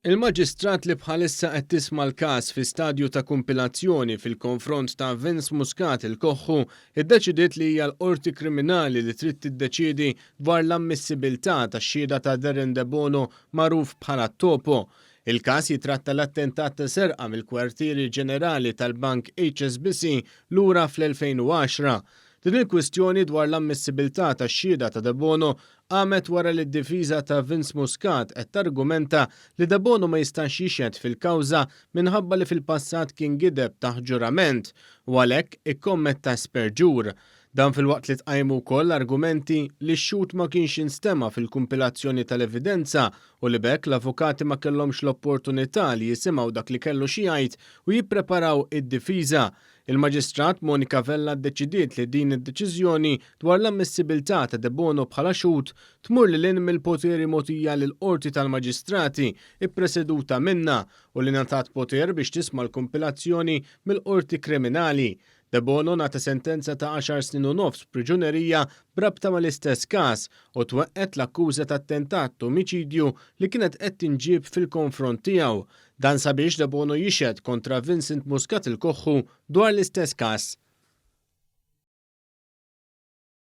Il-maġistrat li bħalissa qed tisma' l-każ fi stadju ta' kumpilazzjoni fil-konfront ta' Vince Muscat il-Koħħu iddeċidiet li hija l-qorti kriminali li trid tiddeċiedi dwar l-ammissibilità tax-xhieda ta' Darren De Bono magħruf bħala Topo. Il-każ jitratta l-attentat ta' serqa mill-kwartieri ġenerali tal-Bank HSBC lura fl-2010. Din il-kwistjoni dwar l-ammissibilità tax-xhieda ta' De Bono qamet wara li d-difiża ta' Vince Muscat qed targumenta li De Bono ma jistax jixhed fil-kawża minħabba li fil-passat kien gideb taħt ġurament u għalhekk ikkommetta sperġur. Dan fil-waqt li tqajmu wkoll argumenti li x-xut ma kienx jinstema' fil-kumpilazzjoni tal-evidenza u li bekk l-avukati ma kellhomx l-opportunità li jisimgħu dak li kellu xi jgħid u jippreparaw id-difiża. Il-Maġistrat Monika Vella ddeċidiet li din id-deċiżjoni dwar l-ammissibilità ta' De Bono bħala xhud tmur lil hinn mill-poteri mogħtija lill-Qorti tal-Maġistrati ippreseduta minnha u li ngħatat poter biex tisma' l-kumpilazzjoni mill-Qorti Kriminali. De Bono nata sentenza ta' 10 snin u nofs priġunerija brabta mal-istess każ u tweqqet l-akkuża ta' attentat omiċidju li kienet qed tinġieb fil-konfront tiegħu. Dan sabiex De Bono jixhed kontra Vincent Muscat il-Koħħu dwar l-istess każ.